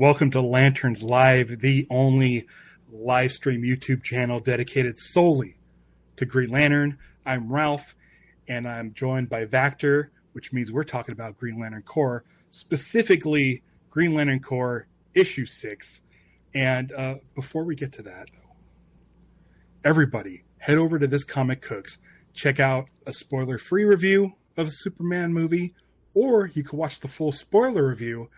Welcome to Lanterns Live, the only live stream YouTube channel dedicated solely to Green Lantern. I'm Ralph, and I'm joined by Vactor, which means we're talking about Green Lantern Corps, specifically Green Lantern Corps issue 6. And before we get to that, though, everybody head over to This Comic Cooks. Check out a spoiler-free review of the Superman movie, or you can watch the full spoiler review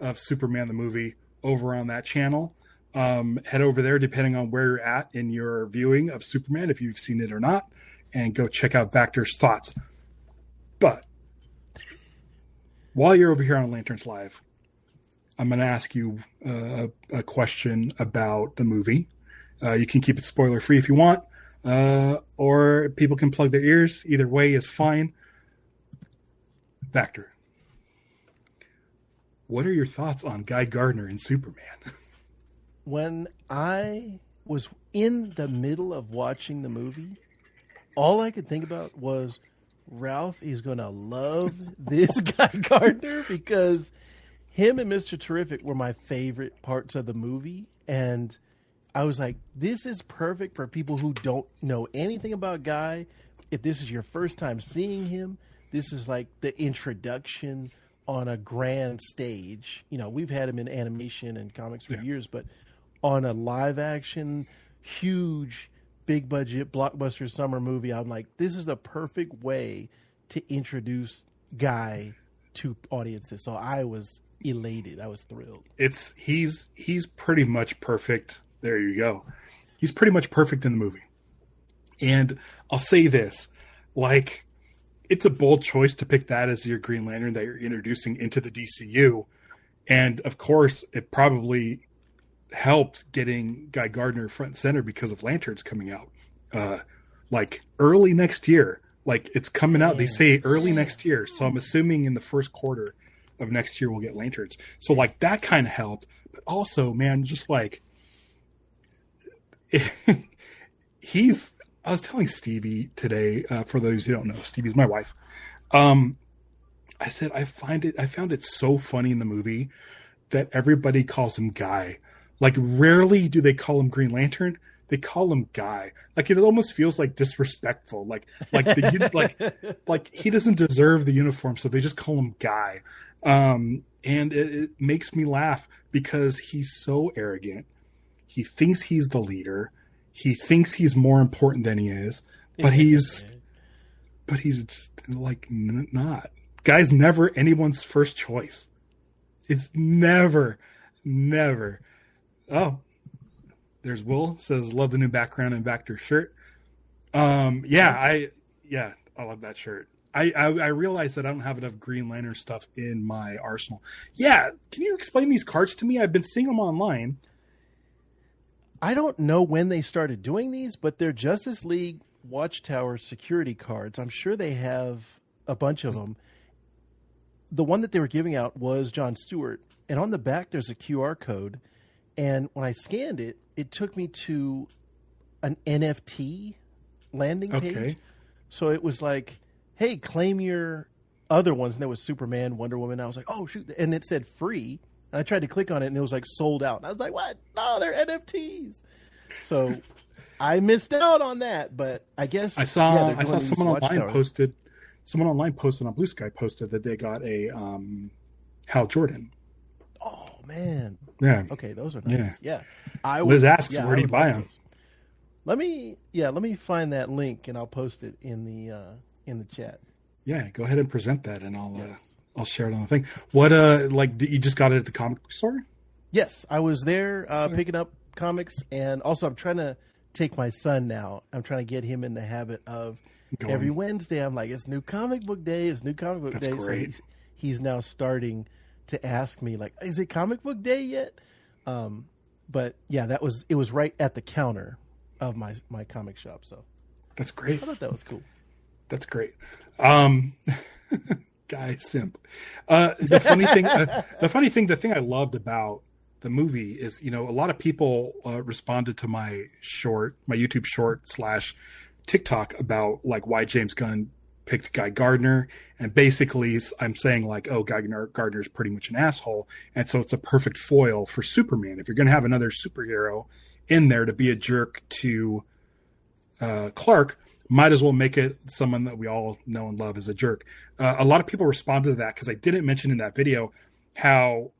of Superman the movie over on that channel. Head over there depending on where you're at in your viewing of Superman, if you've seen it or not, and go check out Vactor's thoughts. But while you're over here on Lanterns Live, I'm going to ask you a question about the movie. You can keep it spoiler free if you want, or people can plug their ears. Either way is fine. Vactor, what are your thoughts on Guy Gardner and Superman? When I was in the middle of watching the movie, all I could think about was Ralph is going to love this Guy Gardner, because him and Mr. Terrific were my favorite parts of the movie. And I was like, this is perfect for people who don't know anything about Guy. If this is your first time seeing him, this is like the introduction on a grand stage. You know, we've had him in animation and comics for years, but on a live action, huge, big budget, blockbuster summer movie, I'm like, this is the perfect way to introduce Guy to audiences. So I was elated. I was thrilled. He's pretty much perfect. There you go. He's pretty much perfect in the movie. And I'll say this, like, it's a bold choice to pick that as your Green Lantern that you're introducing into the DCU. And of course, it probably helped getting Guy Gardner front and center because of Lanterns coming out like early next year. Like, it's coming out, they say early next year. So I'm assuming in the first quarter of next year we'll get Lanterns. So like that kind of helped. But also, man, just like I was telling Stevie today, for those who don't know, Stevie's my wife. I said, I found it so funny in the movie that everybody calls him Guy. Like, rarely do they call him Green Lantern. They call him Guy. Like, it almost feels like disrespectful. Like he doesn't deserve the uniform, so they just call him Guy. And it makes me laugh because he's so arrogant. He thinks he's the leader. He thinks he's more important than he is, but he's just like not. Guy's never anyone's first choice. It's never. Oh, there's Will says, love the new background and Vactor shirt. I love that shirt. I realize that I don't have enough Green Lantern stuff in my arsenal. Yeah, can you explain these cards to me? I've been seeing them online. I don't know when they started doing these, but they're Justice League Watchtower security cards. I'm sure they have a bunch of them. The one that they were giving out was John Stewart, and on the back there's a QR code. And when I scanned it, it took me to an NFT landing page. Okay. So it was like, hey, claim your other ones. And there was Superman, Wonder Woman. I was like, oh, shoot. And it said free. And I tried to click on it, and it was like sold out. And I was like, what? No, they're NFTs. So I missed out on that, but I guess I saw someone online posted on Blue Sky posted that they got a Hal Jordan. Oh man. Yeah. Okay, those are nice. Yeah. Liz asks, where do you buy them? Let me find that link and I'll post it in the chat. Yeah, go ahead and present that, and I'll share it on the thing. What you just got it at the comic book store? Yes, I was there picking up comics, and also I'm trying to take my son now. I'm trying to get him in the habit of every Wednesday. I'm like, it's new comic book day. It's new comic book day. Great. So he's now starting to ask me, like, is it comic book day yet? But yeah, it was right at the counter of my comic shop. So that's great. I thought that was cool. That's great. Guy simp. The thing I loved about the movie is, a lot of people responded to my YouTube short / TikTok about like why James Gunn picked Guy Gardner, and basically I'm saying like, oh, Gardner's pretty much an asshole, and so it's a perfect foil for Superman. If you're going to have another superhero in there to be a jerk to Clark, might as well make it someone that we all know and love as a jerk. A lot of people responded to that because I didn't mention in that video how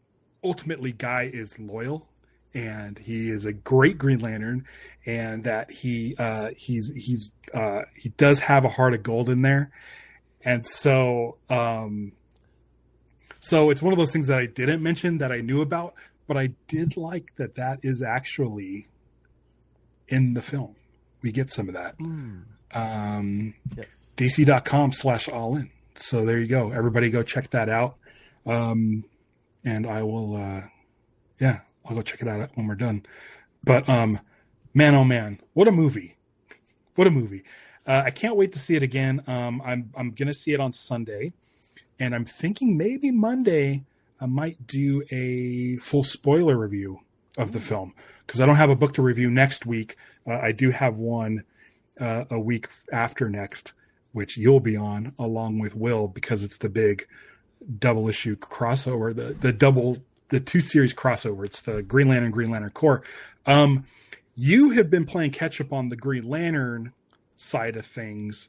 ultimately Guy is loyal and he is a great Green Lantern, and that he does have a heart of gold in there. And so it's one of those things that I didn't mention that I knew about, but I did like that is actually in the film. We get some of that. Yes. DC.com/allin. So there you go. Everybody go check that out. And I will, I'll go check it out when we're done. But, man, oh man, what a movie. What a movie. I can't wait to see it again. I'm going to see it on Sunday, and I'm thinking maybe Monday I might do a full spoiler review of the film, because I don't have a book to review next week. I do have one a week after next, which you'll be on along with Will, because it's the big double issue crossover, the 2 series crossover. It's the Green Lantern Corps. You have been playing catch up on the Green Lantern side of things,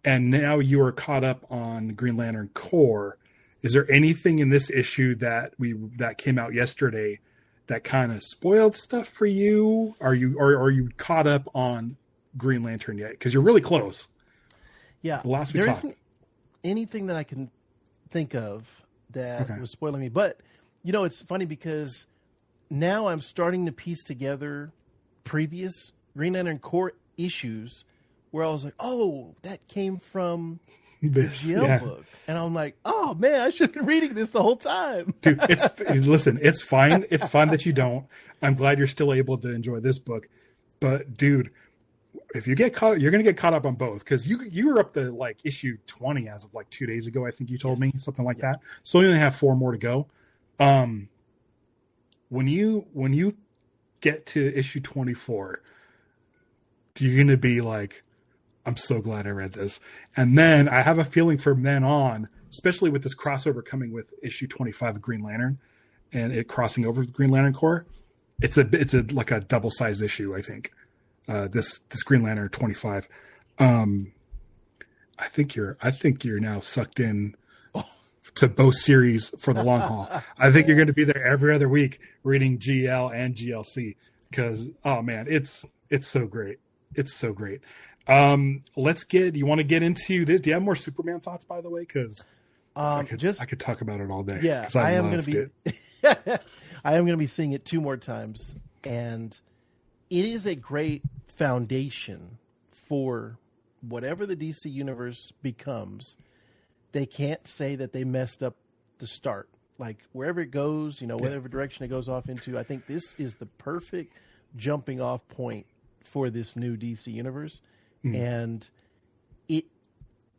and now you are caught up on Green Lantern Corps. Is there anything in this issue that came out yesterday that kind of spoiled stuff for you? Are you caught up on Green Lantern yet? Because you're really close. Yeah, the last we there talked. isn't anything that I can think of that was spoiling me. But it's funny because now I'm starting to piece together previous Green Lantern Corps issues where I was like, oh, that came from this the book. And I'm like, oh man, I should have been reading this the whole time. Dude, listen, it's fine. It's fine that you don't. I'm glad you're still able to enjoy this book. But dude, if you get caught, you're going to get caught up on both, because you were up to like issue 20 as of like 2 days ago. I think you told me something like that. So you only have 4 more to go. When you get to issue 24, you're going to be like, I'm so glad I read this. And then I have a feeling from then on, especially with this crossover coming with issue 25 of Green Lantern and it crossing over with Green Lantern Corps, it's like a double size issue, I think. This Green Lantern 25. I think you're now sucked in to both series for the long haul. I think you're going to be there every other week reading GL and GLC, because oh man, it's so great. It's so great. You want to get into this? Do you have more Superman thoughts, by the way? Because I could talk about it all day. Yeah, I am going to be. I am going to be seeing it 2 more times, and it is a great foundation for whatever the DC universe becomes. They can't say that they messed up the start. Like wherever it goes, whatever direction it goes off into, I think this is the perfect jumping off point for this new DC universe. And it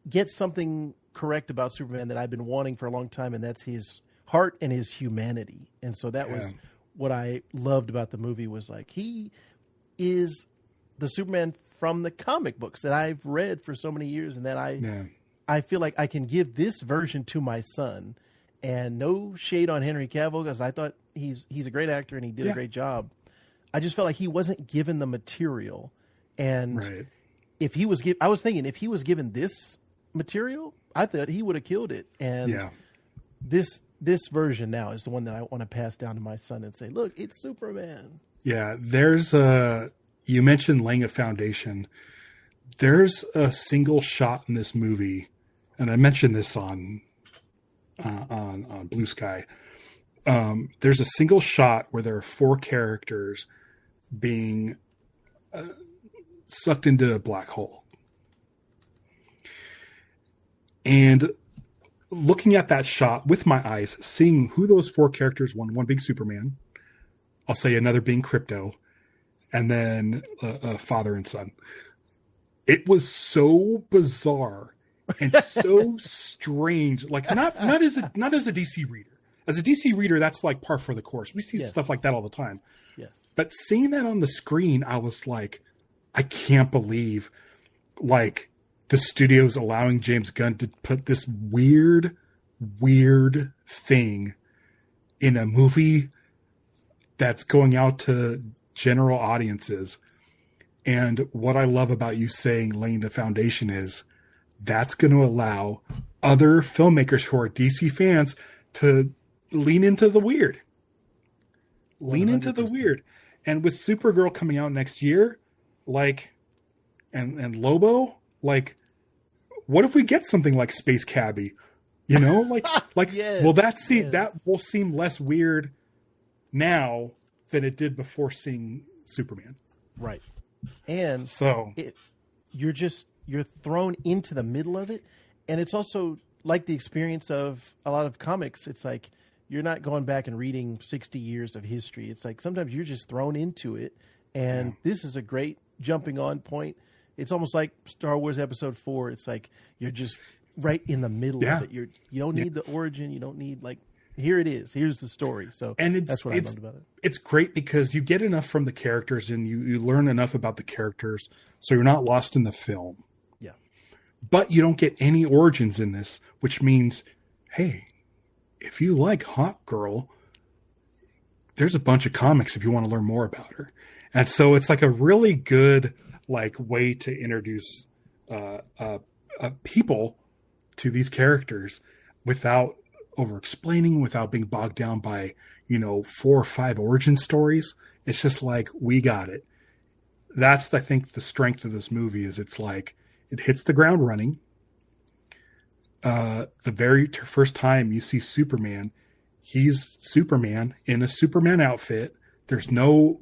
gets something correct about Superman that I've been wanting for a long time, and that's his heart and his humanity. And so that was what I loved about the movie, was like, he is the Superman from the comic books that I've read for so many years, and that I feel like I can give this version to my son. And no shade on Henry Cavill, because I thought he's a great actor and he did a great job. I just felt like he wasn't given the material. And if he was I was thinking if he was given this material, I thought he would have killed it. And this version now is the one that I want to pass down to my son and say, look, it's Superman. Yeah, you mentioned laying a foundation. There's a single shot in this movie, and I mentioned this on Blue Sky. There's a single shot where there are 4 characters being sucked into a black hole. And looking at that shot with my eyes, seeing who those 4 characters, one being Superman, I'll say another being Crypto, and then a father and son. It was so bizarre and so strange. Like not as a DC reader. As a DC reader, that's like par for the course. We see stuff like that all the time. Yes. But seeing that on the screen, I was like, I can't believe, like, the studio's allowing James Gunn to put this weird thing in a movie that's going out to general audiences. And what I love about you saying laying the foundation is that's going to allow other filmmakers who are DC fans to lean into the weird. 100%. Lean into the weird. And with Supergirl coming out next year, like, and Lobo, like, what if we get something like Space Cabbie? You know, like, yes, will that will seem less weird now than it did before seeing Superman. Right. And so you're thrown into the middle of it. And it's also like the experience of a lot of comics. It's like, you're not going back and reading 60 years of history. It's like sometimes you're just thrown into it. And this is a great jumping on point. It's almost like Star Wars Episode 4. It's like you're just right in the middle of it. You don't need the origin. You don't need, like, here it is. Here's the story. So that's what I loved about it. It's great because you get enough from the characters and you learn enough about the characters so you're not lost in the film. Yeah. But you don't get any origins in this, which means, hey, if you like Hawk Girl, there's a bunch of comics if you want to learn more about her. And so it's like a really good like way to introduce people to these characters without over-explaining, without being bogged down by, 4 or 5 origin stories. It's just like, we got it. That's, I think, the strength of this movie is it's like, it hits the ground running. The very first time you see Superman, he's Superman in a Superman outfit. There's no,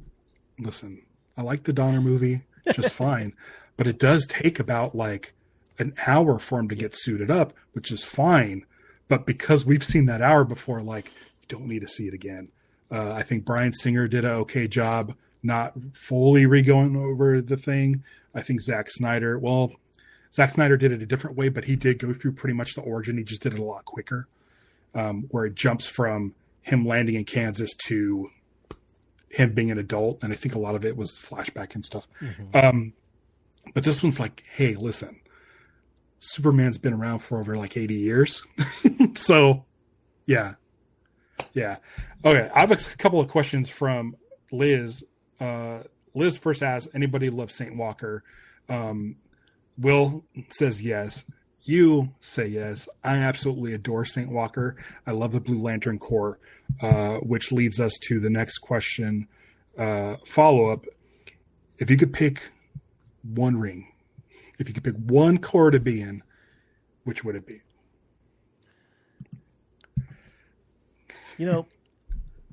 listen, I like the Donner movie just fine, but it does take about like an hour for him to get suited up, which is fine. But because we've seen that hour before, like, you don't need to see it again. I think Bryan Singer did an okay job, not fully re-going over the thing. I think Zack Snyder did it a different way, but he did go through pretty much the origin. He just did it a lot quicker, where it jumps from him landing in Kansas to him being an adult. And I think a lot of it was flashback and stuff. Mm-hmm. But this one's like, hey, listen, Superman's been around for over like 80 years. So, yeah. Okay, I have a couple of questions from Liz. Liz first asks, anybody love Saint Walker? Will says yes. You say yes. I absolutely adore Saint Walker. I love the Blue Lantern Corps, which leads us to the next question. Follow-up. If you could pick one ring, if you could pick one corps to be in, which would it be?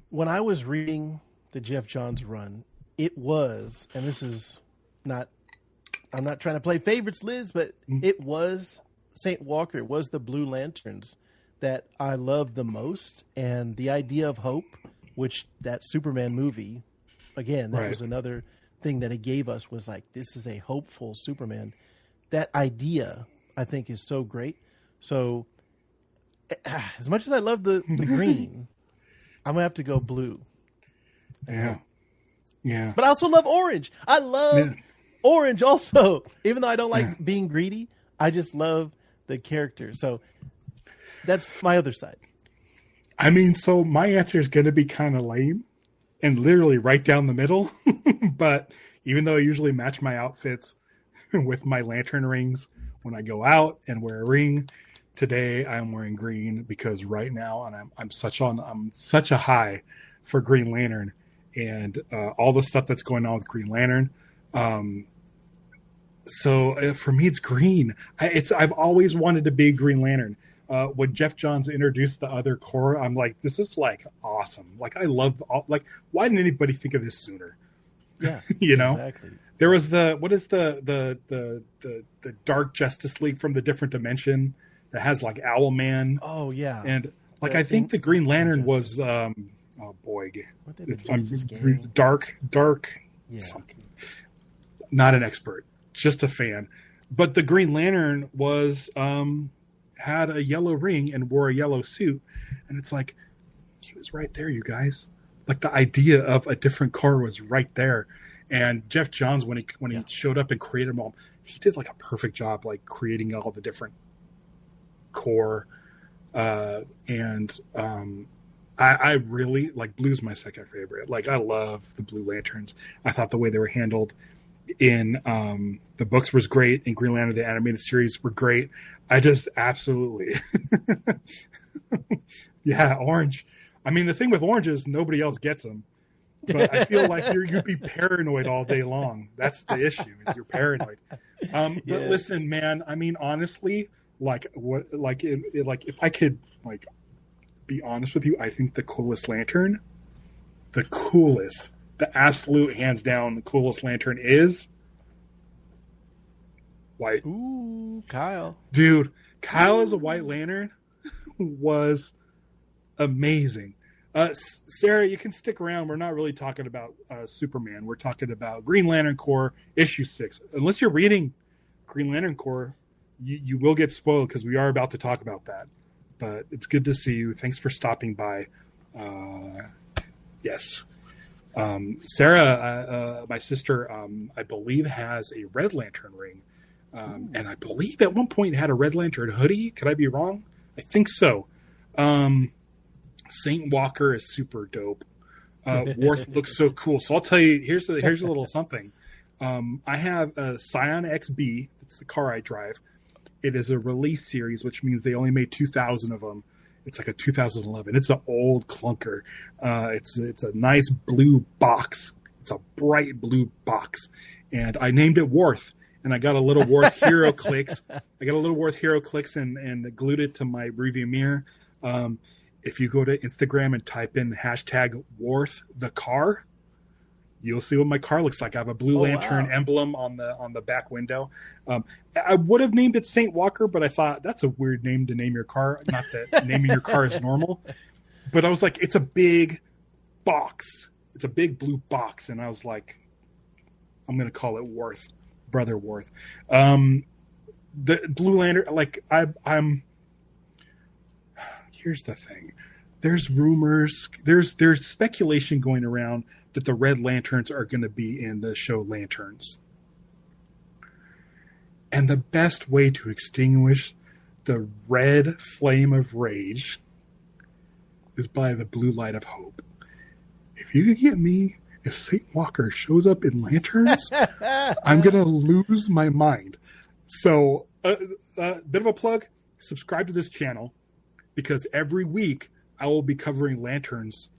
When I was reading the Jeff Johns run, it was, and this is not, I'm not trying to play favorites, Liz, but it was St. Walker. It was the Blue Lanterns that I loved the most. And the idea of hope, which that Superman movie, again, that was another thing that it gave us, was like, this is a hopeful Superman. That idea, I think, is so great. So as much as I love the green, I'm going to have to go blue. Yeah. But I also love orange. I love orange also. Even though I don't like being greedy, I just love the character. So that's my other side. I mean, so my answer is going to be kind of lame and literally right down the middle. But even though I usually match my outfits with my lantern rings when I go out and wear a ring, today I'm wearing green because right now, and I'm such a high for Green Lantern and all the stuff that's going on with Green Lantern. So for me, it's green. I've always wanted to be Green Lantern. When Jeff Johns introduced the other corps, I'm like, this is like awesome. Like I love why didn't anybody think of this sooner? Yeah, exactly. There was the Dark Justice League from the different dimension that has like Owlman. Oh yeah, and like I think the Green Lantern was oh boy, it's dark something. Not an expert, just a fan. But the Green Lantern was had a yellow ring and wore a yellow suit, and it's like he was right there, you guys. Like the idea of a different car was right there. And Jeff Johns, when he showed up and created them all, he did like a perfect job, like creating all the different core. I really like Blue's my second favorite. Like I love the Blue Lanterns. I thought the way they were handled in the books was great, and Green Lantern the animated series were great. I just absolutely yeah, orange. I mean, the thing with orange is nobody else gets them, but I feel like you'd be paranoid all day long. That's the issue, is you're paranoid. But listen, man, I mean, honestly, like if I could like be honest with you, I think the coolest lantern, the absolute hands down the coolest lantern is white. Ooh, Kyle. Dude, Kyle as a White Lantern was amazing. Sarah, you can stick around. We're not really talking about Superman. We're talking about Green Lantern Corps issue 6. Unless you're reading Green Lantern Corps, you will get spoiled because we are about to talk about that. But it's good to see you. Thanks for stopping by. Yes. Sarah, my sister, I believe has a Red Lantern ring. And I believe at one point had a Red Lantern hoodie. Could I be wrong? I think so. Saint Walker is super dope. Worth looks so cool. So I'll tell you, here's a little something. I have a Scion XB. It's the car I drive. It is a release series, which means they only made 2,000 of them. It's like a 2011. It's an old clunker. It's a nice blue box. It's a bright blue box. And I named it Worth. And I got a little Worth Hero Clicks. And glued it to my review mirror. If you go to Instagram and type in hashtag Worth the car, you'll see what my car looks like. I have a Blue Lantern emblem on the back window. I would have named it Saint Walker, but I thought that's a weird name to name your car. Not that naming your car is normal, but I was like, it's a big box. It's a big blue box, and I was like, I'm going to call it Worth, Brother Worth. The Blue Lantern, like I'm. Here's the thing. There's rumors. There's speculation going around that the Red Lanterns are going to be in the show Lanterns. And the best way to extinguish the red flame of rage is by the blue light of hope. If you can get me, if Saint Walker shows up in Lanterns, I'm going to lose my mind. So, bit of a plug, subscribe to this channel, because every week I will be covering Lanterns,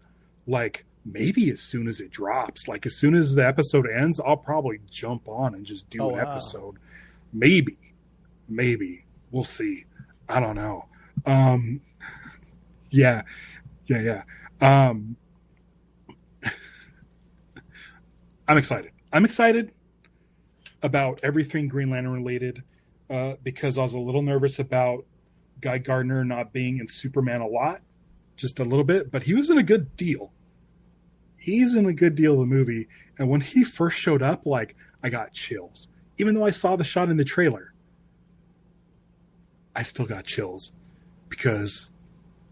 like maybe as soon as it drops. Like as soon as the episode ends, I'll probably jump on and just do an episode. Maybe. We'll see. I don't know. Yeah. I'm excited about everything Green Lantern related, because I was a little nervous about Guy Gardner not being in Superman a lot, just a little bit, but he was in a good deal. He's in a good deal of the movie. And when he first showed up, like, I got chills. Even though I saw the shot in the trailer, I still got chills because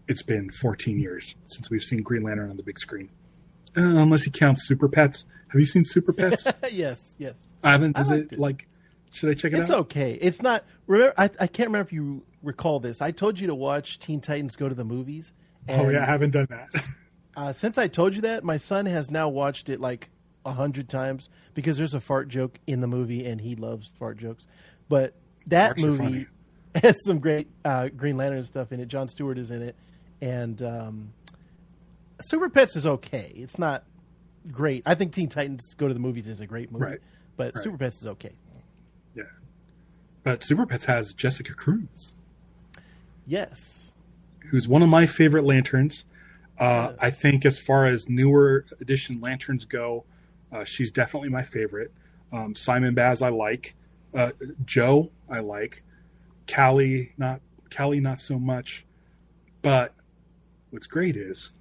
it's been 14 years since we've seen Green Lantern on the big screen. Unless you count Super Pets. Have you seen Super Pets? Yes. I haven't. Is it like, should I check it out? It's okay. It's not, remember, I can't remember if you recall this. I told you to watch Teen Titans Go to the Movies. Oh yeah, I haven't done that. Since I told you that, my son has now watched it like 100 times because there's a fart joke in the movie and he loves fart jokes. But that Farts movie has some great Green Lantern stuff in it. Jon Stewart is in it. And Super Pets is okay. It's not great. I think Teen Titans Go to the Movies is a great movie. Right. But Super Pets is okay. Yeah. But Super Pets has Jessica Cruz. Yes. Who's one of my favorite Lanterns. I think as far as newer edition Lanterns go, she's definitely my favorite. Simon Baz I like. Joe I like. Keli not so much. But what's great is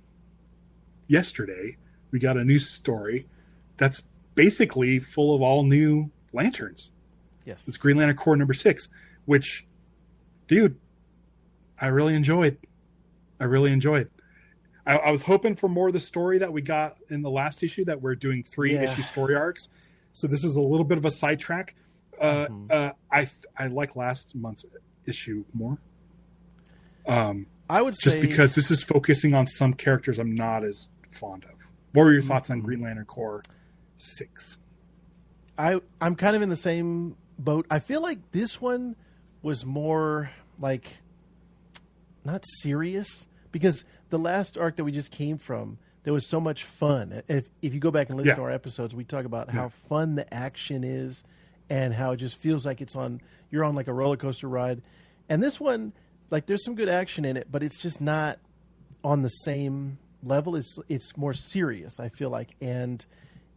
yesterday we got a new story that's basically full of all new Lanterns. Yes. It's Green Lantern Corps number 6, which, dude, I really enjoyed. I was hoping for more of the story that we got in the last issue, that we're doing 3 issue story arcs. So this is a little bit of a sidetrack. I like last month's issue more. I would just say, because this is focusing on some characters I'm not as fond of. What were your thoughts on Green Lantern Corps 6? I'm kind of in the same boat. I feel like this one was more like not serious, because the last arc that we just came from, there was so much fun. If you go back and listen to our episodes, we talk about how fun the action is and how it just feels like you're on like a roller coaster ride. And this one, like, there's some good action in it, but it's just not on the same level. It's more serious, I feel like, and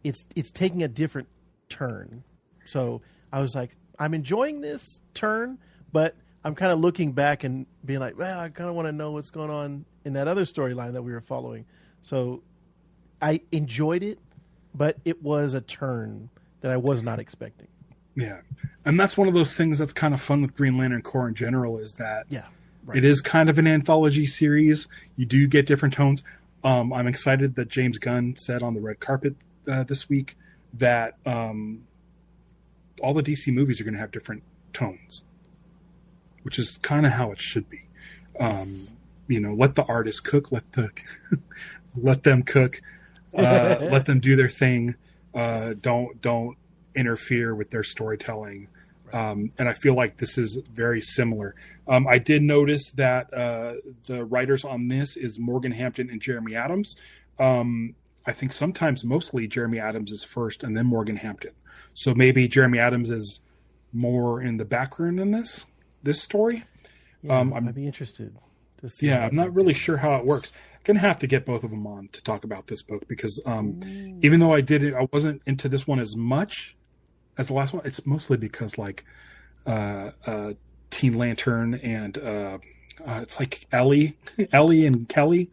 it's taking a different turn. So I was like, I'm enjoying this turn, but I'm kind of looking back and being like, well, I kind of want to know what's going on in that other storyline that we were following. So I enjoyed it, but it was a turn that I was not expecting. Yeah. And that's one of those things that's kind of fun with Green Lantern Corps in general, is that right. It is kind of an anthology series. You do get different tones. I'm excited that James Gunn said on the red carpet this week that all the DC movies are going to have different tones, which is kind of how it should be. Let the artists cook, let them cook, let them do their thing. Don't interfere with their storytelling. And I feel like this is very similar. I did notice that the writers on this is Morgan Hampton and Jeremy Adams. I think sometimes mostly Jeremy Adams is first and then Morgan Hampton. So maybe Jeremy Adams is more in the background in this story. I'd be interested to see. Yeah, I'm not really sure how it works. Gonna have to get both of them on to talk about this book, because even though I wasn't into this one as much as the last one. It's mostly because like Teen Lantern and it's like Ellie and Keli.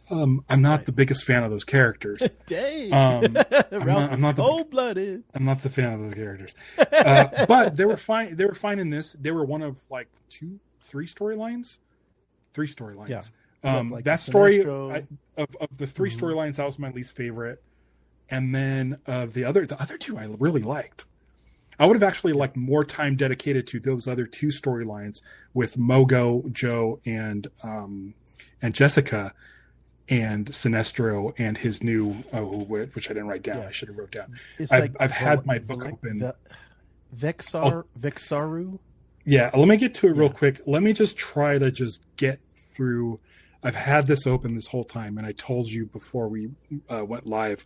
I'm not the biggest fan of those characters. Dang. I'm not cold-blooded. I'm not the fan of those characters. But they were fine. They were fine in this. They were one of like three storylines. Yeah. Like That story of the three storylines, that was my least favorite. And then the other two I really liked. I would have actually liked more time dedicated to those other two storylines with Mogo, Joe, and Jessica, and Sinestro and his new which I didn't write down. I should have wrote down. I've had my book open. Vexar'u. Yeah, let me get to it real quick. Let me just try to just get through. I've had this open this whole time, and I told you before we went live.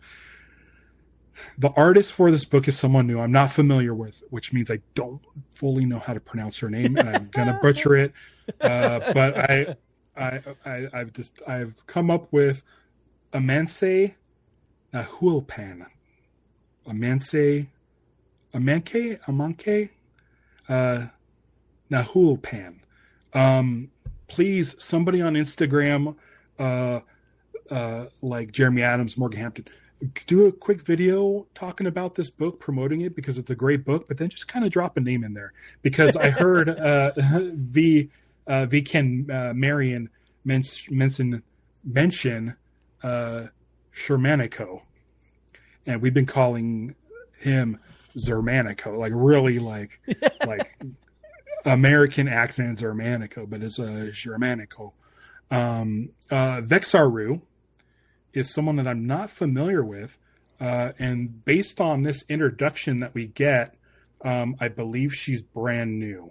The artist for this book is someone new I'm not familiar with, which means I don't fully know how to pronounce her name, and I'm gonna butcher it. But I've come up with Amancay Nahuelpan. Amancay Nahuelpan. Please, somebody on Instagram, like Jeremy Adams, Morgan Hampton, do a quick video talking about this book, promoting it, because it's a great book, but then just kind of drop a name in there, because I heard V Ken Marion mention Shermanico, and we've been calling him Zermanico, like really like American accent Zermanico, but it's Germanico. Vexar'u is someone that I'm not familiar with, and based on this introduction that we get, I believe she's brand new.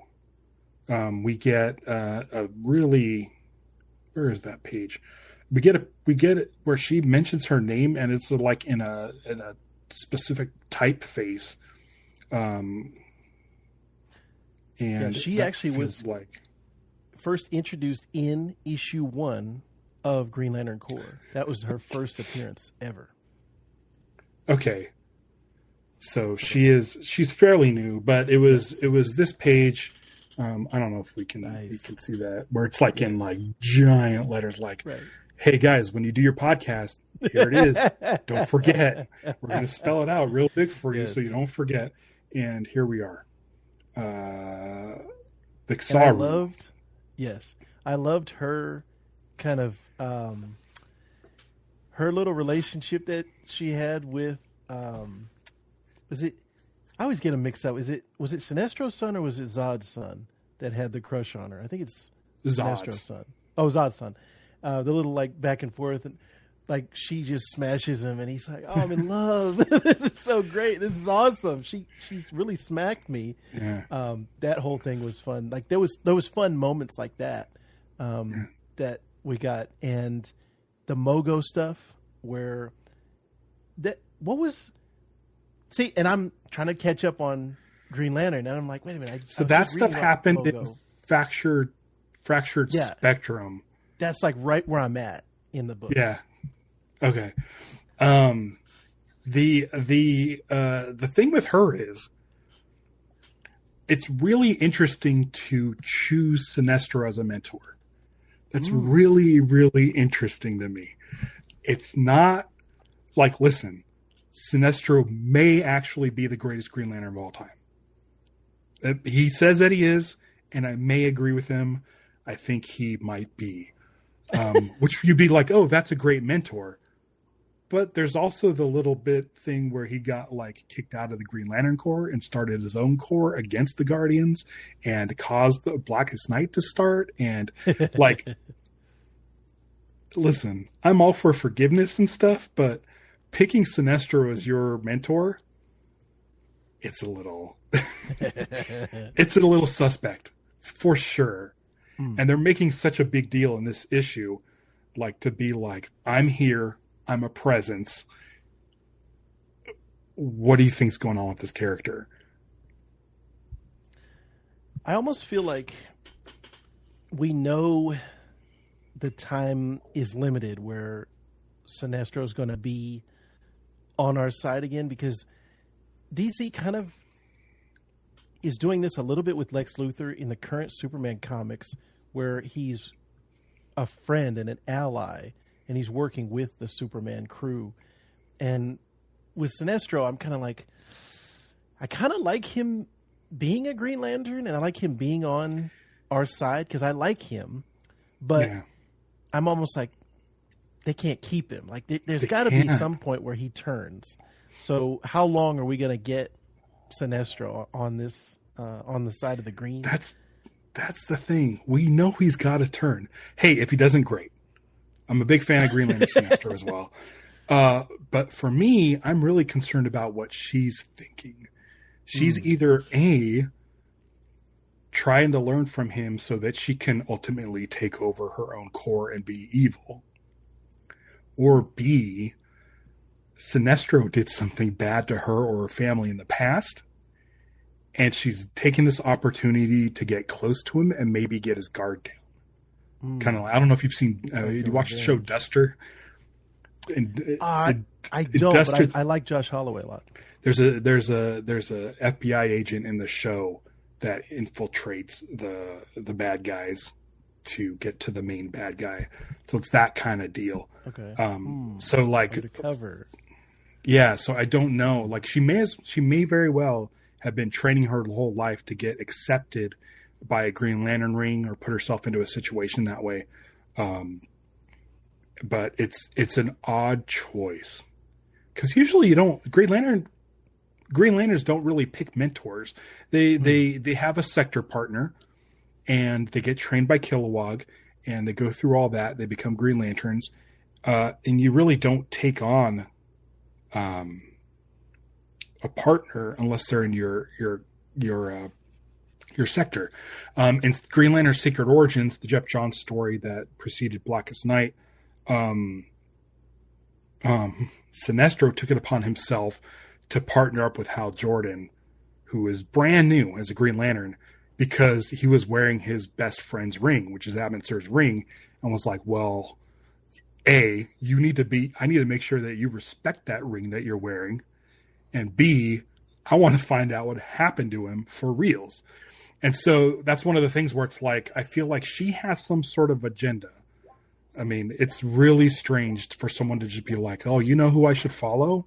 We get a really, where is that page? We get it where she mentions her name, and it's like in a specific typeface. And she actually was like first introduced in issue 1 of Green Lantern Corps. That was her first appearance ever. Okay. So she's fairly new, but it was this page. I don't know if we can see that, where it's like in like giant letters, like, hey guys, when you do your podcast, here it is. Don't forget. We're going to spell it out real big for you so you don't forget. And here we are. Vexar'u. I loved her kind of her little relationship that she had with was it I always get them mixed up. Was it Sinestro's son or was it Zod's son that had the crush on her? I think it's Sinestro's son. Oh, Zod's son. The little like back and forth, and like she just smashes him, and he's like, "Oh, I'm in love. This is so great. This is awesome. She's really smacked me." Yeah. That whole thing was fun. Like there was fun moments like that that we got, and the Mogo stuff where see, and I'm trying to catch up on Green Lantern, and I'm like, wait a minute. So that stuff happened in fractured spectrum. That's like right where I'm at in the book. Yeah. Okay. The thing with her is it's really interesting to choose Sinestro as a mentor. That's really, really interesting to me. It's not like, listen, Sinestro may actually be the greatest Green Lantern of all time. He says that he is, and I may agree with him. I think he might be. Which you'd be like, oh, that's a great mentor. But there's also the little bit thing where he got like kicked out of the Green Lantern Corps and started his own corps against the Guardians and caused the Blackest Night to start. And like, listen, I'm all for forgiveness and stuff, but picking Sinestro as your mentor, it's a little suspect for sure. And they're making such a big deal in this issue, like to be like, I'm here, I'm a presence. What do you think's going on with this character? I almost feel like we know the time is limited where Sinestro is going to be on our side again, because DC kind of is doing this a little bit with Lex Luthor in the current Superman comics, where he's a friend and an ally, and he's working with the Superman crew. And with Sinestro, I'm kind of like, I kind of like him being a Green Lantern, and I like him being on our side because I like him, but I'm almost like, they can't keep him. Like there's got to be some point where he turns. So how long are we going to get Sinestro on this on the side of the green? That's the thing. We know he's got to turn. Hey, if he doesn't, great. I'm a big fan of Green Lantern Sinestro as well. But for me, I'm really concerned about what she's thinking. She's either A, trying to learn from him so that she can ultimately take over her own core and be evil, or B, Sinestro did something bad to her or her family in the past, and she's taking this opportunity to get close to him and maybe get his guard down. Kind of like, I don't know if you've seen, you watched the show Duster? I don't, Duster, but I like Josh Holloway a lot. There's a FBI agent in the show that infiltrates the bad guys to get to the main bad guy. So it's that kind of deal. Okay. So like undercover. Yeah. So I don't know. Like she may very well have been training her whole life to get accepted by a Green Lantern ring or put herself into a situation that way. But it's an odd choice, because usually Green Lanterns don't really pick mentors. They have a sector partner, and they get trained by Kilowog, and they go through all that. They become Green Lanterns, and you really don't take on a partner unless they're in your sector. In Green Lantern Secret Origins, the Jeff Johns story that preceded Blackest Night, Sinestro took it upon himself to partner up with Hal Jordan, who is brand new as a Green Lantern, because he was wearing his best friend's ring, which is Amancay's ring, and was like, well, A, I need to make sure that you respect that ring that you're wearing, and B, I want to find out what happened to him for reals. And so that's one of the things where it's like, I feel like she has some sort of agenda. I mean, it's really strange for someone to just be like, oh, you know who I should follow?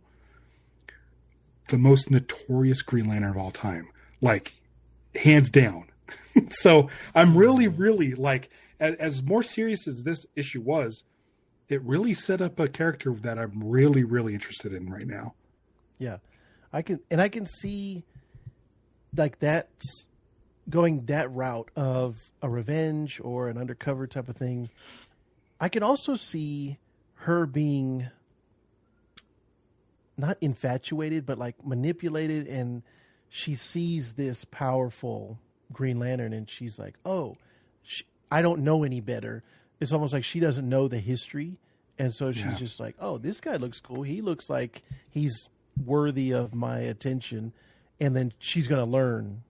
The most notorious Green Lantern of all time. Like, hands down. So I'm really, really like, as more serious as this issue was, it really set up a character that I'm really, really interested in right now. Yeah. I can see like that's going that route of a revenge or an undercover type of thing. I can also see her being not infatuated, but like manipulated, and she sees this powerful Green Lantern and she's like, oh, I don't know any better. It's almost like she doesn't know the history. And so she's just like, oh, this guy looks cool. He looks like he's worthy of my attention. And then she's going to learn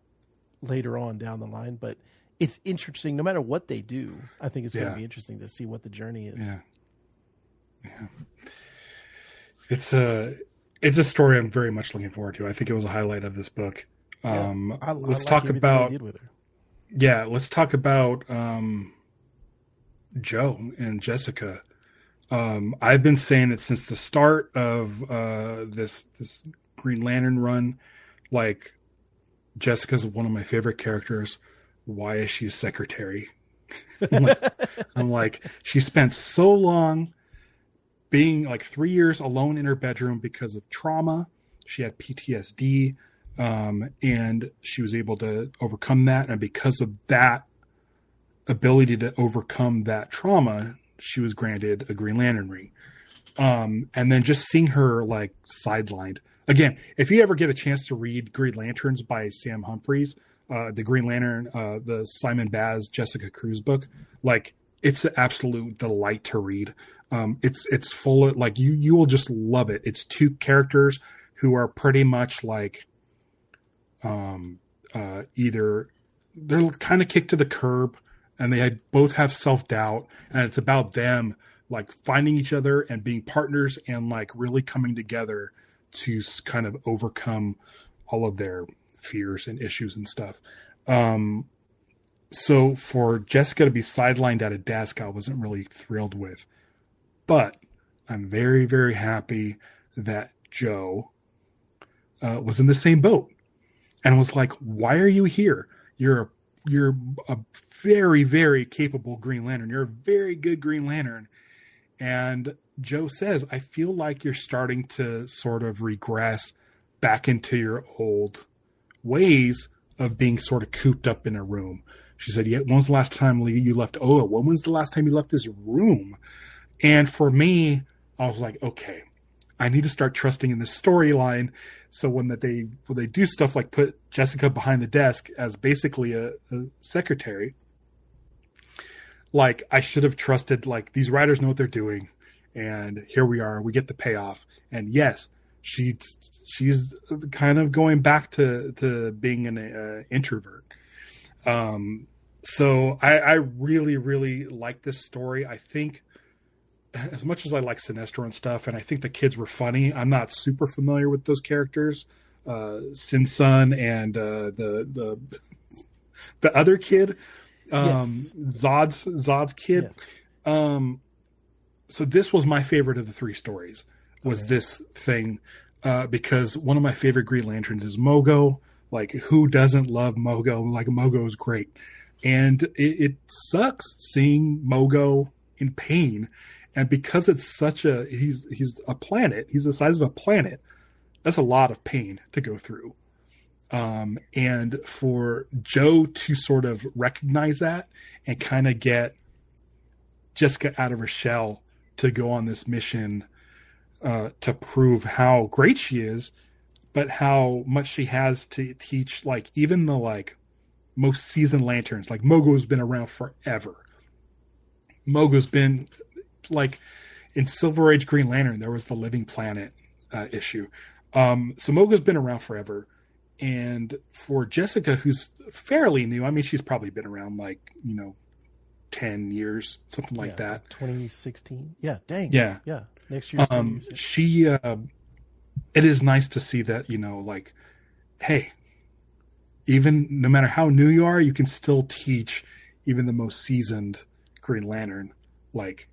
later on down the line. But it's interesting. No matter what they do, I think it's going to be interesting to see what the journey is. Yeah. It's a story I'm very much looking forward to. I think it was a highlight of this book. Let's talk about Joe and Jessica. I've been saying it since the start of this Green Lantern run. Like, Jessica's one of my favorite characters. Why is she a secretary? I'm like, she spent so long being like 3 years alone in her bedroom because of trauma. She had PTSD, and she was able to overcome that. And because of that ability to overcome that trauma, she was granted a Green Lantern ring. And then just seeing her like sidelined. Again, if you ever get a chance to read Green Lanterns by Sam Humphries, the Green Lantern, the Simon Baz, Jessica Cruz book, like, it's an absolute delight to read. It's full of, like, you will just love it. It's two characters who are pretty much like, either they're kind of kicked to the curb, and they both have self-doubt, and it's about them like finding each other and being partners and like really coming together to kind of overcome all of their fears and issues and stuff. So for Jessica to be sidelined at a desk, I wasn't really thrilled with, but I'm very, very happy that Joe was in the same boat and was like, why are you here? You're a very, very capable Green Lantern. You're a very good Green Lantern. And Joe says, I feel like you're starting to sort of regress back into your old ways of being sort of cooped up in a room. She said, yeah, when was the last time you left Oa? When was the last time you left this room? And for me, I was like, okay, I need to start trusting in this storyline. So when they do stuff like put Jessica behind the desk as basically a secretary, like, I should have trusted, like, these writers know what they're doing. And here we are, we get the payoff. And yes, she's kind of going back to being an introvert. So I really, really like this story. I think, as much as I like Sinestro and stuff, and I think the kids were funny, I'm not super familiar with those characters. Sin Sun and the other kid, Zod's kid. Yes. So this was my favorite of the three stories, was this thing, because one of my favorite Green Lanterns is Mogo. Like, who doesn't love Mogo? Like, Mogo is great. And it sucks seeing Mogo in pain. And because it's he's a planet, he's the size of a planet, that's a lot of pain to go through. And for Joe to sort of recognize that and kind of get Jessica out of her shell to go on this mission to prove how great she is, but how much she has to teach, like, even the like most seasoned lanterns. Like, Mogo's been around forever. Mogo's been, like, in Silver Age Green Lantern, there was the Living Planet issue. So Mogo's been around forever. And for Jessica, who's fairly new, I mean, she's probably been around, like, 10 years, something like that. 2016. Yeah, dang. Yeah. Yeah. Next year. She, it is nice to see that, like, hey, even no matter how new you are, you can still teach even the most seasoned Green Lantern, like,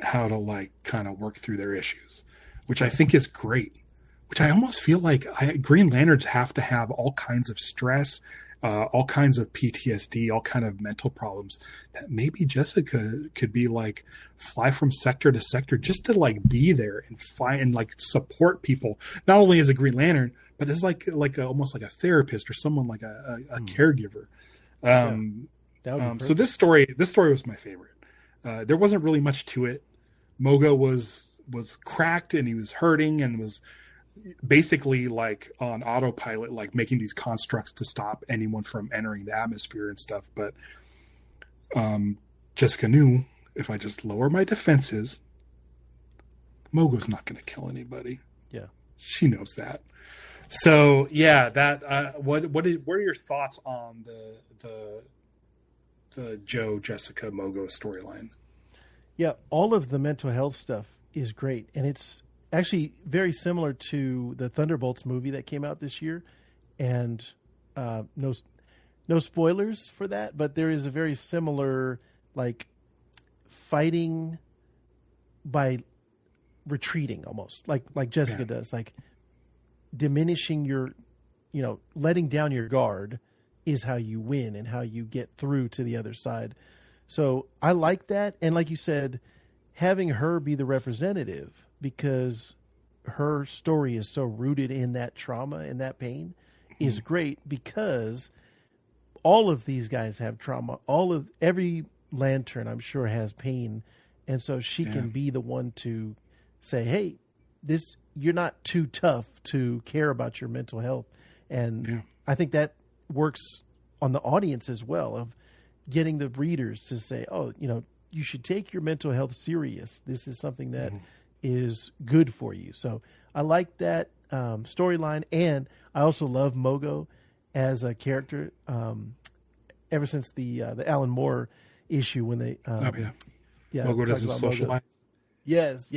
how to, like, kind of work through their issues, which I think is great. Which I almost feel like Green Lanterns have to have all kinds of stress all kinds of PTSD, all kind of mental problems, that maybe Jessica could be like fly from sector to sector just to like be there and find and like support people, not only as a Green Lantern, but as almost like a therapist or someone like a caregiver. So this story was my favorite. There wasn't really much to it. Mogo was cracked and he was hurting and was basically like on autopilot, like making these constructs to stop anyone from entering the atmosphere and stuff. But Jessica knew, if I just lower my defenses, Mogo's not going to kill anybody. Yeah, she knows that. So yeah, that what are your thoughts on the Joe, Jessica, Mogo storyline? Yeah, all of the mental health stuff is great, and it's actually very similar to the Thunderbolts movie that came out this year. And no spoilers for that, but there is a very similar like fighting by retreating, almost like Jessica does, like diminishing your, letting down your guard is how you win and how you get through to the other side. So I like that. And like you said, having her be the representative, because her story is so rooted in that trauma and that pain, is great, because all of these guys have trauma. Every Lantern, I'm sure, has pain. And so she can be the one to say, hey, you're not too tough to care about your mental health. And I think that works on the audience as well, of getting the readers to say, oh, you should take your mental health serious. This is something that is good for you. So I like that storyline. And I also love Mogo as a character ever since the Alan Moore issue when they... Mogo doesn't socialize. Yes.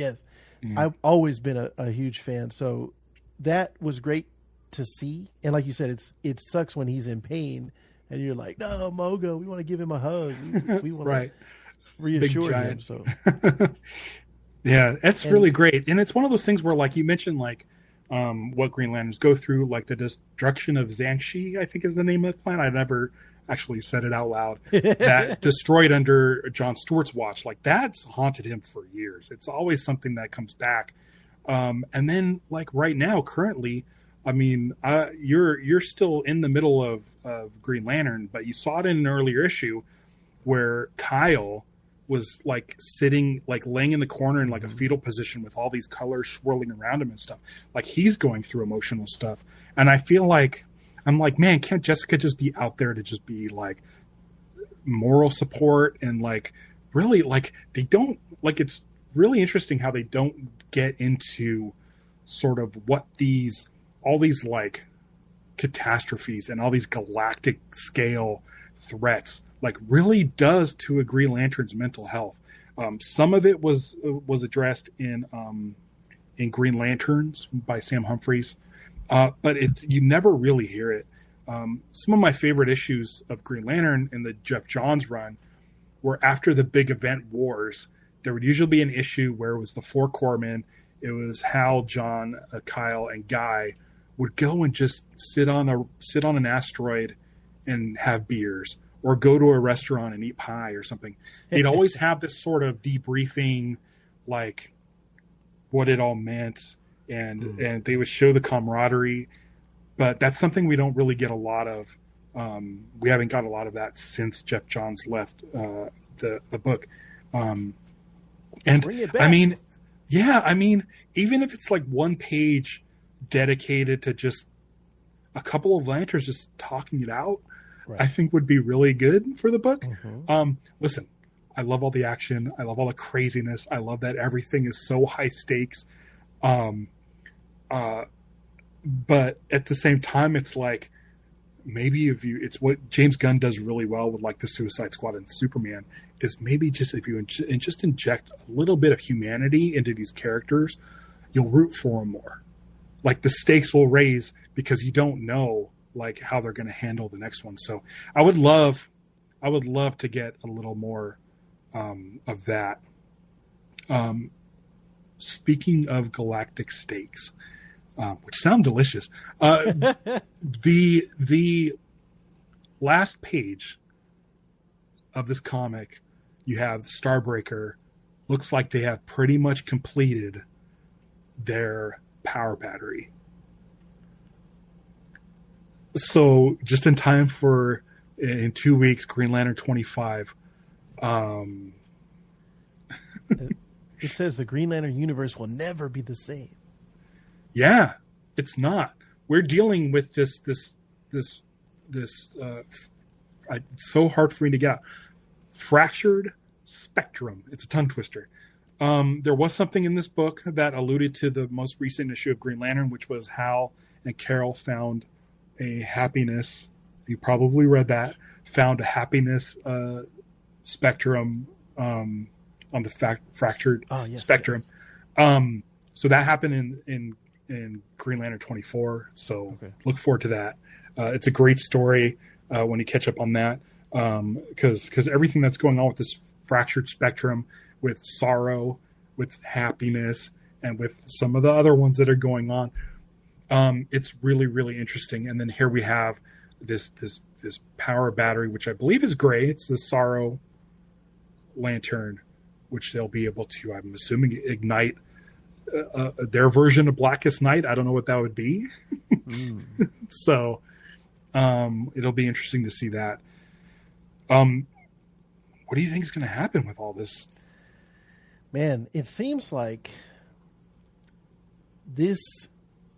I've always been a huge fan. So that was great to see. And like you said, it sucks when he's in pain and you're like, no, Mogo, we want to give him a hug. We want to reassure him. So yeah, it's really great. And it's one of those things where, like you mentioned, like what Green Lanterns go through, like the destruction of Zangshi, I think is the name of the planet. I never actually said it out loud. That destroyed under John Stewart's watch. Like that's haunted him for years. It's always something that comes back. And then like right now, currently, I mean, you're still in the middle of Green Lantern, but you saw it in an earlier issue where Kyle was like sitting, like laying in the corner in like a fetal position with all these colors swirling around him and stuff. Like he's going through emotional stuff. And I feel like, I'm like, man, can't Jessica just be out there to just be like moral support and like really like they don't like, it's really interesting how they don't get into sort of what all these like catastrophes and all these galactic scale threats like really does to a Green Lantern's mental health. Some of it was addressed in Green Lanterns by Sam Humphries, but you never really hear it. Some of my favorite issues of Green Lantern in the Jeff Johns run were after the big event wars. There would usually be an issue where it was the four corpsmen. It was Hal, John, Kyle, and Guy would go and just sit on an asteroid and have beers, or go to a restaurant and eat pie or something. They'd always have this sort of debriefing, like what it all meant, and they would show the camaraderie. But that's something we don't really get a lot of. We haven't got a lot of that since Jeff Johns left the book. And I mean, even if it's like one page dedicated to just a couple of lanterns just talking it out, I think would be really good for the book. Listen, I love all the action. I love all the craziness. I love that everything is so high stakes. But at the same time, it's like, maybe it's what James Gunn does really well with like the Suicide Squad and Superman, is maybe just if you just inject a little bit of humanity into these characters, you'll root for them more. Like the stakes will raise because you don't know like how they're going to handle the next one. So I would love to get a little more of that. Speaking of galactic stakes, which sound delicious, the last page of this comic, you have Starbreaker. Looks like they have pretty much completed their power battery. So just in time for, in 2 weeks, Green Lantern 25. It says the Green Lantern universe will never be the same. Yeah, it's not. We're dealing with this. It's so hard for me to get out. Fractured spectrum. It's a tongue twister. There was something in this book that alluded to the most recent issue of Green Lantern, which was Hal and Carol found a happiness. You probably read that. Found a happiness spectrum on the fractured spectrum. Yes. So that happened in Green Lantern 24. So look forward to that. It's a great story when you catch up on that, because everything that's going on with this fractured spectrum, with sorrow, with happiness, and with some of the other ones that are going on, it's really, really interesting. And then here we have this power battery, which I believe is gray. It's the Sorrow Lantern, which they'll be able to, I'm assuming, ignite their version of Blackest Night. I don't know what that would be. So it'll be interesting to see that. What do you think is going to happen with all this? Man, it seems like this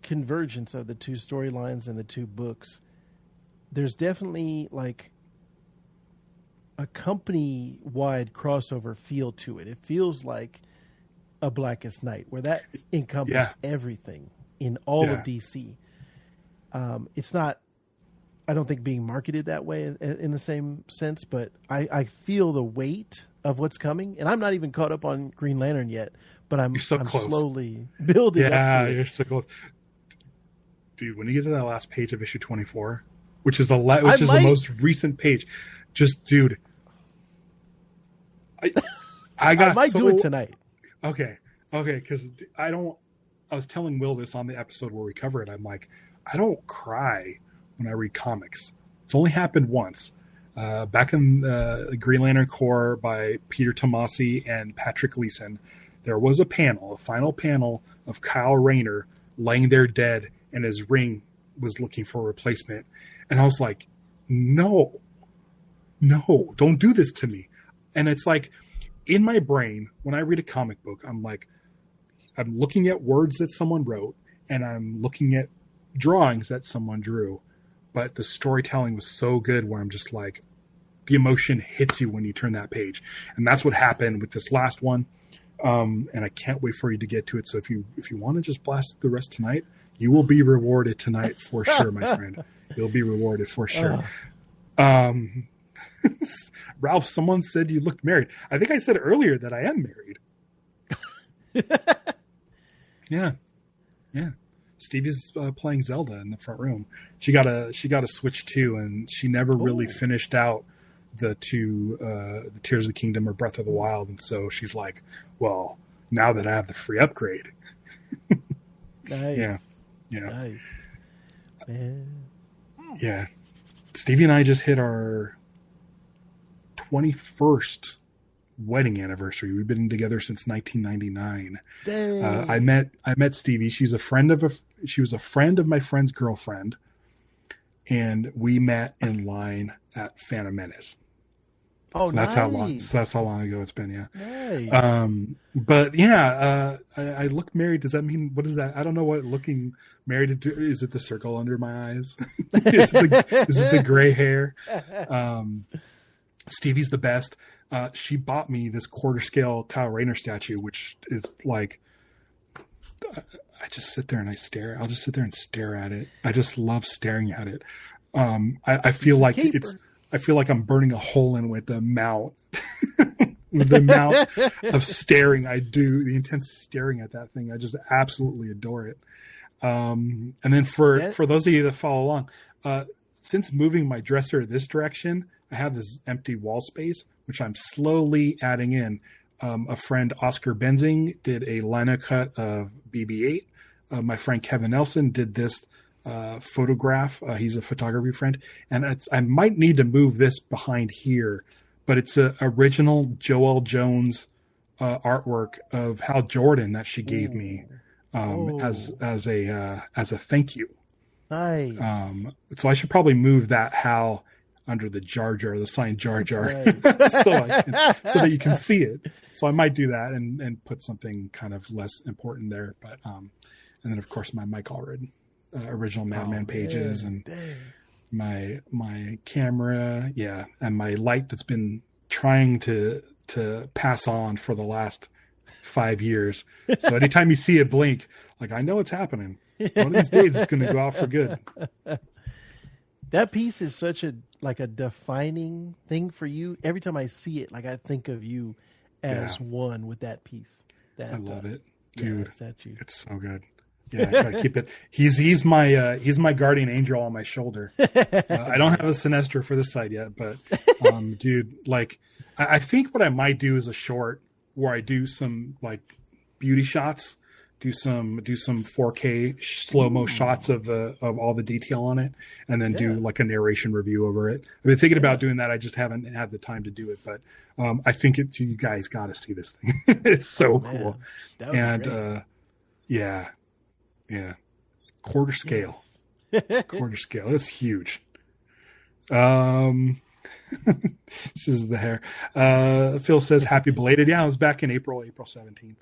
convergence of the two storylines and the two books, there's definitely like a company-wide crossover feel to it. It feels like a Blackest Night, where that encompassed everything in all of DC. It's not, I don't think, being marketed that way in the same sense, but I feel the weight of what's coming. And I'm not even caught up on Green Lantern yet, but I'm slowly building up to it. Yeah, you're so close. Dude, when you get to that last page of issue 24, which is the most recent page, just, dude, I might do it tonight. Okay, because I was telling Will this on the episode where we cover it. I'm like, I don't cry when I read comics. It's only happened once. Back in the Green Lantern Corps by Peter Tomasi and Patrick Gleason, there was a final panel of Kyle Rayner laying there dead, and his ring was looking for a replacement. And I was like, no, don't do this to me. And it's like, in my brain, when I read a comic book, I'm like, I'm looking at words that someone wrote, and I'm looking at drawings that someone drew. But the storytelling was so good where I'm just like, the emotion hits you when you turn that page. And that's what happened with this last one. And I can't wait for you to get to it. So if you want to just blast the rest tonight, you will be rewarded tonight for sure, my friend. You'll be rewarded for sure. Ralph, someone said you looked married. I think I said earlier that I am married. Yeah. Stevie's playing Zelda in the front room. She got a Switch 2, and she never really finished out the two, the Tears of the Kingdom or Breath of the Wild. And so she's like, well, now that I have the free upgrade. Nice. Yeah. Nice. Man. Yeah. Stevie and I just hit our 21st wedding anniversary. We've been together since 1999. I met Stevie. She was a friend of my friend's girlfriend, and we met in line at Phantom Menace. Oh, so nice. That's how long ago it's been. Yeah. Nice. But yeah, I look married. Does that mean, what is that? I don't know what looking married is. It the circle under my eyes? Is it the gray hair? Stevie's the best. She bought me this quarter scale Kyle Rayner statue, which is like, I just sit there and I'll just sit there and stare at it. I just love staring at it. I feel like I feel like I'm burning a hole in with the amount, of staring I do, the intense staring at that thing. I just absolutely adore it. And then for those of you that follow along, since moving my dresser this direction, I have this empty wall space, which I'm slowly adding in. A friend, Oscar Benzing, did a lino cut of BB-8. My friend Kevin Nelson did this photograph. He's a photography friend, and I might need to move this behind here, but it's a original Joelle Jones artwork of Hal Jordan that she gave me as a thank you. Nice. So I should probably move that Hal under the Jar Jar, the sign Jar Jar, Nice. so that you can see it. So I might do that and put something kind of less important there. But and then of course my Mike Allred original Madman pages and my camera, and my light that's been trying to pass on for the last 5 years. So anytime you see it blink, like I know it's happening. One of these days it's going to go out for good. That piece is such a defining thing for you. Every time I see it, like I think of you as one with that piece. I love it, dude. Statue. It's so good. Yeah, I try to keep it. He's my guardian angel on my shoulder. I don't have a Sinestro for this side yet, but dude, like I think what I might do is a short where I do some like beauty shots, do some 4K slow-mo shots of all the detail on it, and then do like a narration review over it. I've been thinking about doing that. I just haven't had the time to do it, but I think you guys got to see this thing. It's so cool. And quarter scale. Quarter scale. It's huge. This is the hair. Phil says happy belated. Yeah, I was back in April 17th.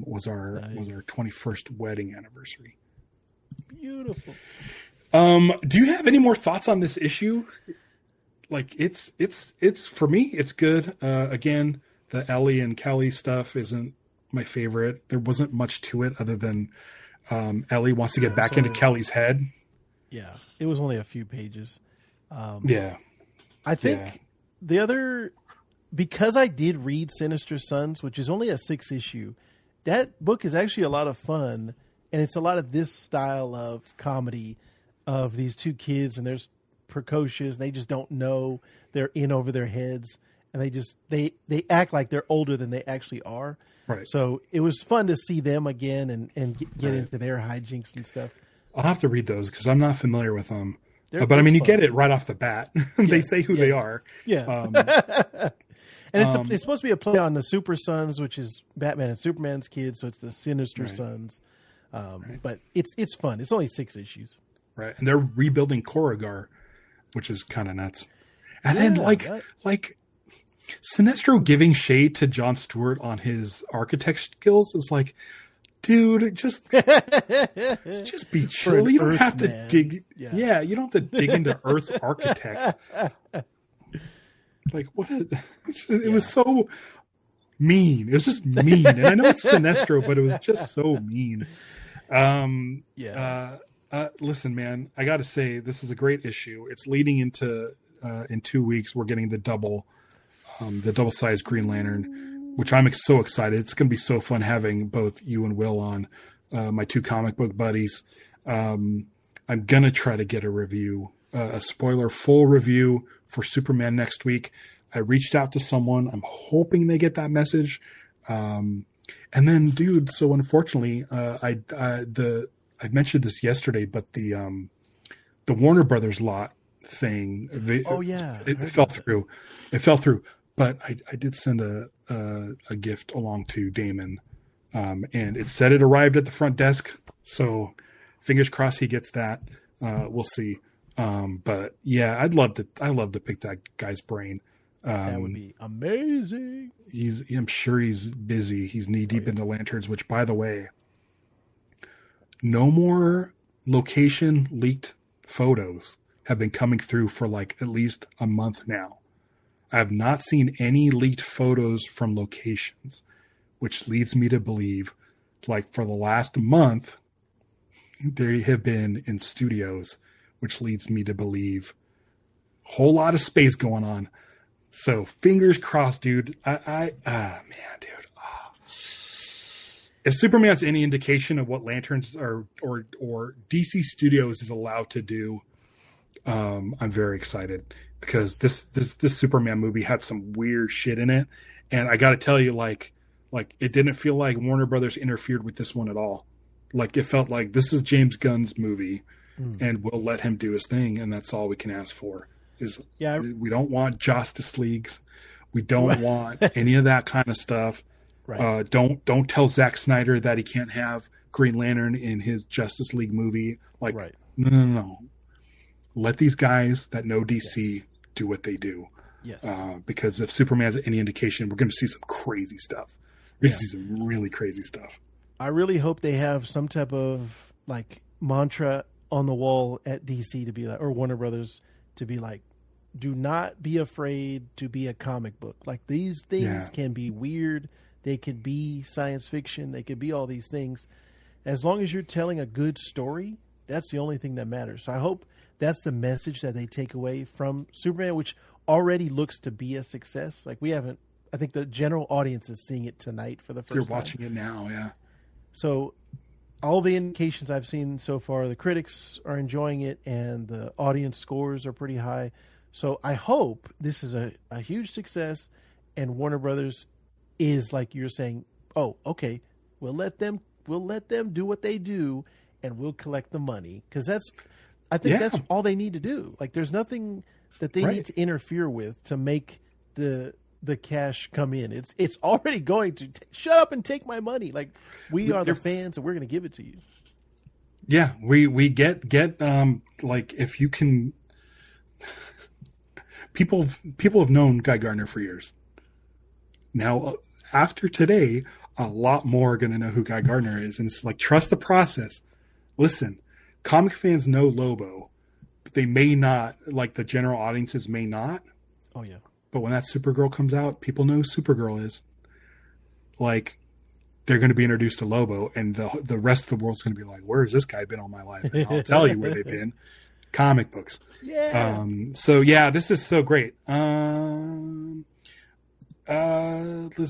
Was our 21st wedding anniversary. Beautiful. Do you have any more thoughts on this issue? Like it's for me, it's good. Again, the Ellie and Keli stuff isn't my favorite. There wasn't much to it other than Ellie wants to get back into Kelly's head. Yeah, it was only a few pages. I think the other, because I did read Sinister Sons, which is only a 6-issue, that book is actually a lot of fun, and it's a lot of this style of comedy of these two kids, and they're precocious. They just don't know they're in over their heads, and they act like they're older than they actually are. Right. So it was fun to see them again and get into their hijinks and stuff. I'll have to read those because I'm not familiar with them. But I mean, you get it right off the bat. They say who they are. Yeah. And it's supposed to be a play on the Super Sons, which is Batman and Superman's kids. So it's the Sinister Sons. But it's fun. It's only 6 issues. Right. And they're rebuilding Korugar, which is kind of nuts. And then like Sinestro giving shade to Jon Stewart on his architect skills is like, dude, just be chill. You don't have to dig. Yeah, you don't have to dig into Earth's architects. Like what? It was so mean. It was just mean. And I know it's Sinestro, but it was just so mean. Listen, man, I got to say this is a great issue. It's leading into in 2 weeks we're getting the double-sized Green Lantern, which I'm so excited. It's going to be so fun having both you and Will on, my 2 comic book buddies. I'm going to try to get a review, a full review for Superman next week. I reached out to someone. I'm hoping they get that message. And then, dude, so unfortunately, I mentioned this yesterday, but the Warner Brothers lot thing, it fell through. It fell through. But I did send a gift along to Damon, and it said it arrived at the front desk. So fingers crossed he gets that. We'll see. But yeah, I'd love to pick that guy's brain. That would be amazing. I'm sure he's busy. He's knee deep into lanterns, which, by the way, no more location leaked photos have been coming through for like at least a month now. I have not seen any leaked photos from locations, which leads me to believe, like for the last month, they have been in studios, which leads me to believe a whole lot of space going on. So fingers crossed, dude. Man, dude. If Superman's any indication of what Lanterns are or DC Studios is allowed to do, I'm very excited. Because this Superman movie had some weird shit in it, and I got to tell you, like it didn't feel like Warner Brothers interfered with this one at all. Like it felt like this is James Gunn's movie, and we'll let him do his thing, and that's all we can ask for. We don't want Justice Leagues. We don't want any of that kind of stuff. Right. Don't tell Zack Snyder that he can't have Green Lantern in his Justice League movie. Like, no. Let these guys that know DC do what they do. Yes. Because if Superman's any indication, we're going to see some crazy stuff. We're going to see some really crazy stuff. I really hope they have some type of like mantra on the wall at DC to be like, or Warner Brothers to be like, do not be afraid to be a comic book. Like, these things can be weird. They could be science fiction. They could be all these things. As long as you're telling a good story, that's the only thing that matters. So I hope that's the message that they take away from Superman, which already looks to be a success. Like, I think the general audience is seeing it tonight for the first time. They're watching it now, yeah. So all the indications I've seen so far, the critics are enjoying it and the audience scores are pretty high. So I hope this is a huge success, and Warner Brothers is, like you're saying, oh, okay, we'll let them do what they do, and we'll collect the money, because I think that's all they need to do. Like, there's nothing that they need to interfere with to make the cash come in. It's already going to shut up and take my money. Like, we are the fans, and we're going to give it to you. Yeah, we get like, if you can. People have known Guy Gardner for years. Now, after today, a lot more are going to know who Guy Gardner is. And it's like, trust the process. Listen, comic fans know Lobo, but they may not, like the general audiences may not. Oh, yeah. But when that Supergirl comes out, people know who Supergirl is. Like, they're going to be introduced to Lobo, and the rest of the world's going to be like, where's this guy been all my life? And I'll tell you where they've been. Comic books. Yeah. So yeah, this is so great. Liz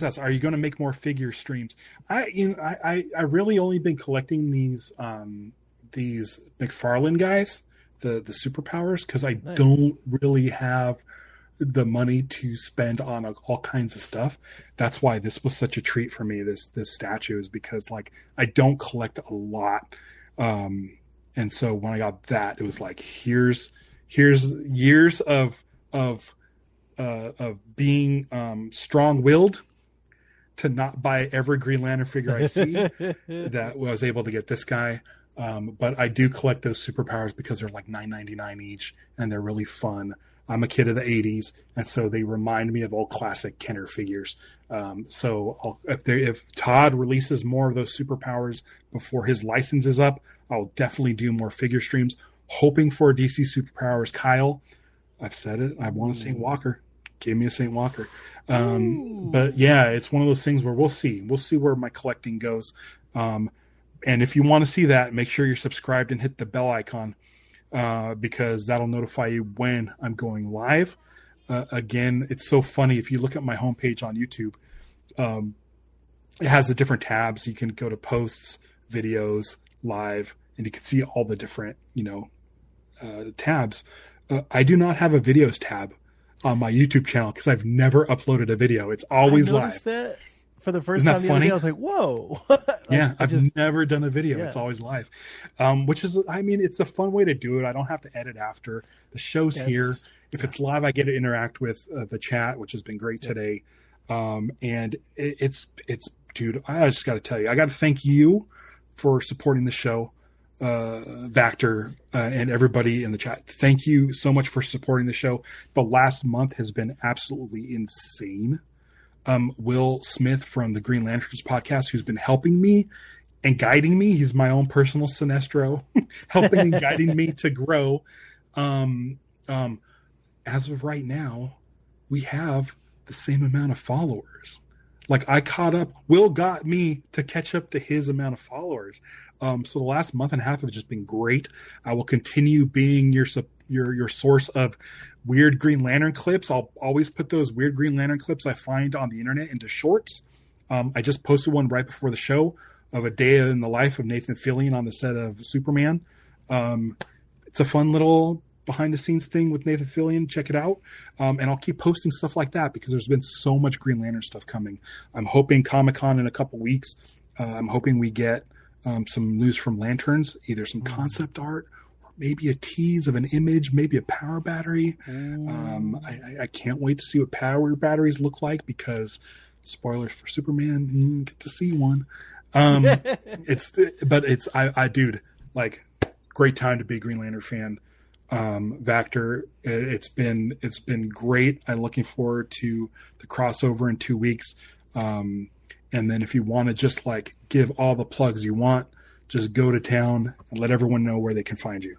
asks, are you going to make more figure streams? I really only been collecting these McFarlane guys, the superpowers, because I don't really have the money to spend on all kinds of stuff. That's why this was such a treat for me. This statue is because, like, I don't collect a lot. And so when I got that, it was like, here's years of being strong-willed to not buy every Green Lantern figure I see that I was able to get this guy. But I do collect those superpowers because they're like $9.99 each, and they're really fun. I'm a kid of the 80s, and so they remind me of old classic Kenner figures. So if Todd releases more of those superpowers before his license is up, I'll definitely do more figure streams, hoping for a DC Superpowers. Kyle, I've said it. I want a St. Walker. Give me a St. Walker. But yeah, it's one of those things where we'll see. We'll see where my collecting goes. And if you want to see that, make sure you're subscribed and hit the bell icon. Because that'll notify you when I'm going live. Again, it's so funny. If you look at my homepage on YouTube, it has the different tabs. You can go to posts, videos, live, and you can see all the different, tabs. I do not have a videos tab on my YouTube channel because I've never uploaded a video. It's always live. That for the first time the other day, I was like, whoa. I've never done a video. Yeah. It's always live. Which is, it's a fun way to do it. I don't have to edit after. The show's here. If it's live, I get to interact with the chat, which has been great today. And it's dude, I just got to tell you, I got to thank you for supporting the show, Vactor, and everybody in the chat. Thank you so much for supporting the show. The last month has been absolutely insane. Will Smith from the Green Lanterns podcast, who's been helping me and guiding me. He's my own personal Sinestro, helping and guiding me to grow. As of right now, we have the same amount of followers. Like, I caught up. Will got me to catch up to his amount of followers. So the last month and a half have just been great. I will continue being your source of weird Green Lantern clips. I'll always put those weird Green Lantern clips I find on the internet into shorts. I just posted one right before the show of a day in the life of Nathan Fillion on the set of Superman. It's a fun little behind the scenes thing with Nathan Fillion. Check it out. And I'll keep posting stuff like that because there's been so much Green Lantern stuff coming. I'm hoping Comic-Con in a couple weeks. I'm hoping we get some news from Lanterns, either some concept art or maybe a tease of an image, maybe a power battery. I can't wait to see what power batteries look like, because spoilers for Superman, you didn't get to see one. Dude, like, great time to be a Green Lantern fan. Vactor, it's been great. I'm looking forward to the crossover in 2 weeks. And then if you want to just like give all the plugs you want, just go to town and let everyone know where they can find you.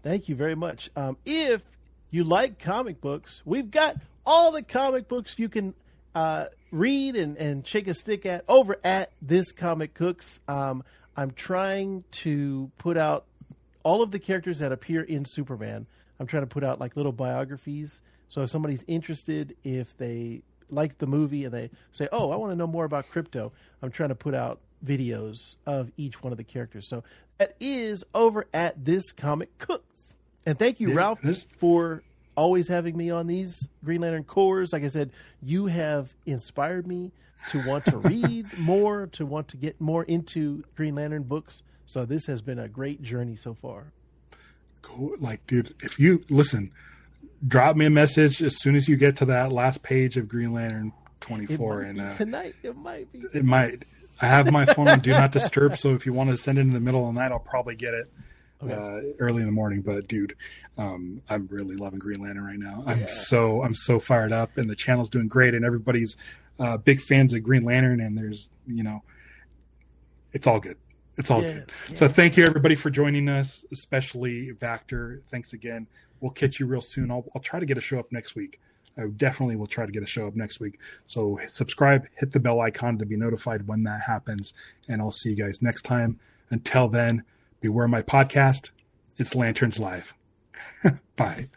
Thank you very much. If you like comic books, we've got all the comic books you can read and shake a stick at over at This Comic Cooks. I'm trying to put out all of the characters that appear in Superman. I'm trying to put out like little biographies. So if somebody's interested, if they like the movie and they say, oh, I want to know more about Crypto, I'm trying to put out videos of each one of the characters. So that is over at This Comic Cooks. And thank you, Ralph, for always having me on these Green Lantern cores. Like I said, you have inspired me to want to read more, to want to get more into Green Lantern books. So this has been a great journey so far. Cool. Like, dude, if you listen, drop me a message as soon as you get to that last page of Green Lantern 24. Tonight, it might be. It might. I have my phone on Do Not Disturb, so if you want to send it in the middle of the night, I'll probably get it early in the morning. But dude, I'm really loving Green Lantern right now. I'm so fired up, and the channel's doing great, and everybody's big fans of Green Lantern, and there's, it's all good. It's all good. Yeah. So thank you, everybody, for joining us, especially Vactor. Thanks again. We'll catch you real soon. I'll try to get a show up next week. I definitely will try to get a show up next week. So subscribe, hit the bell icon to be notified when that happens, and I'll see you guys next time. Until then, beware my podcast. It's Lanterns Live. Bye.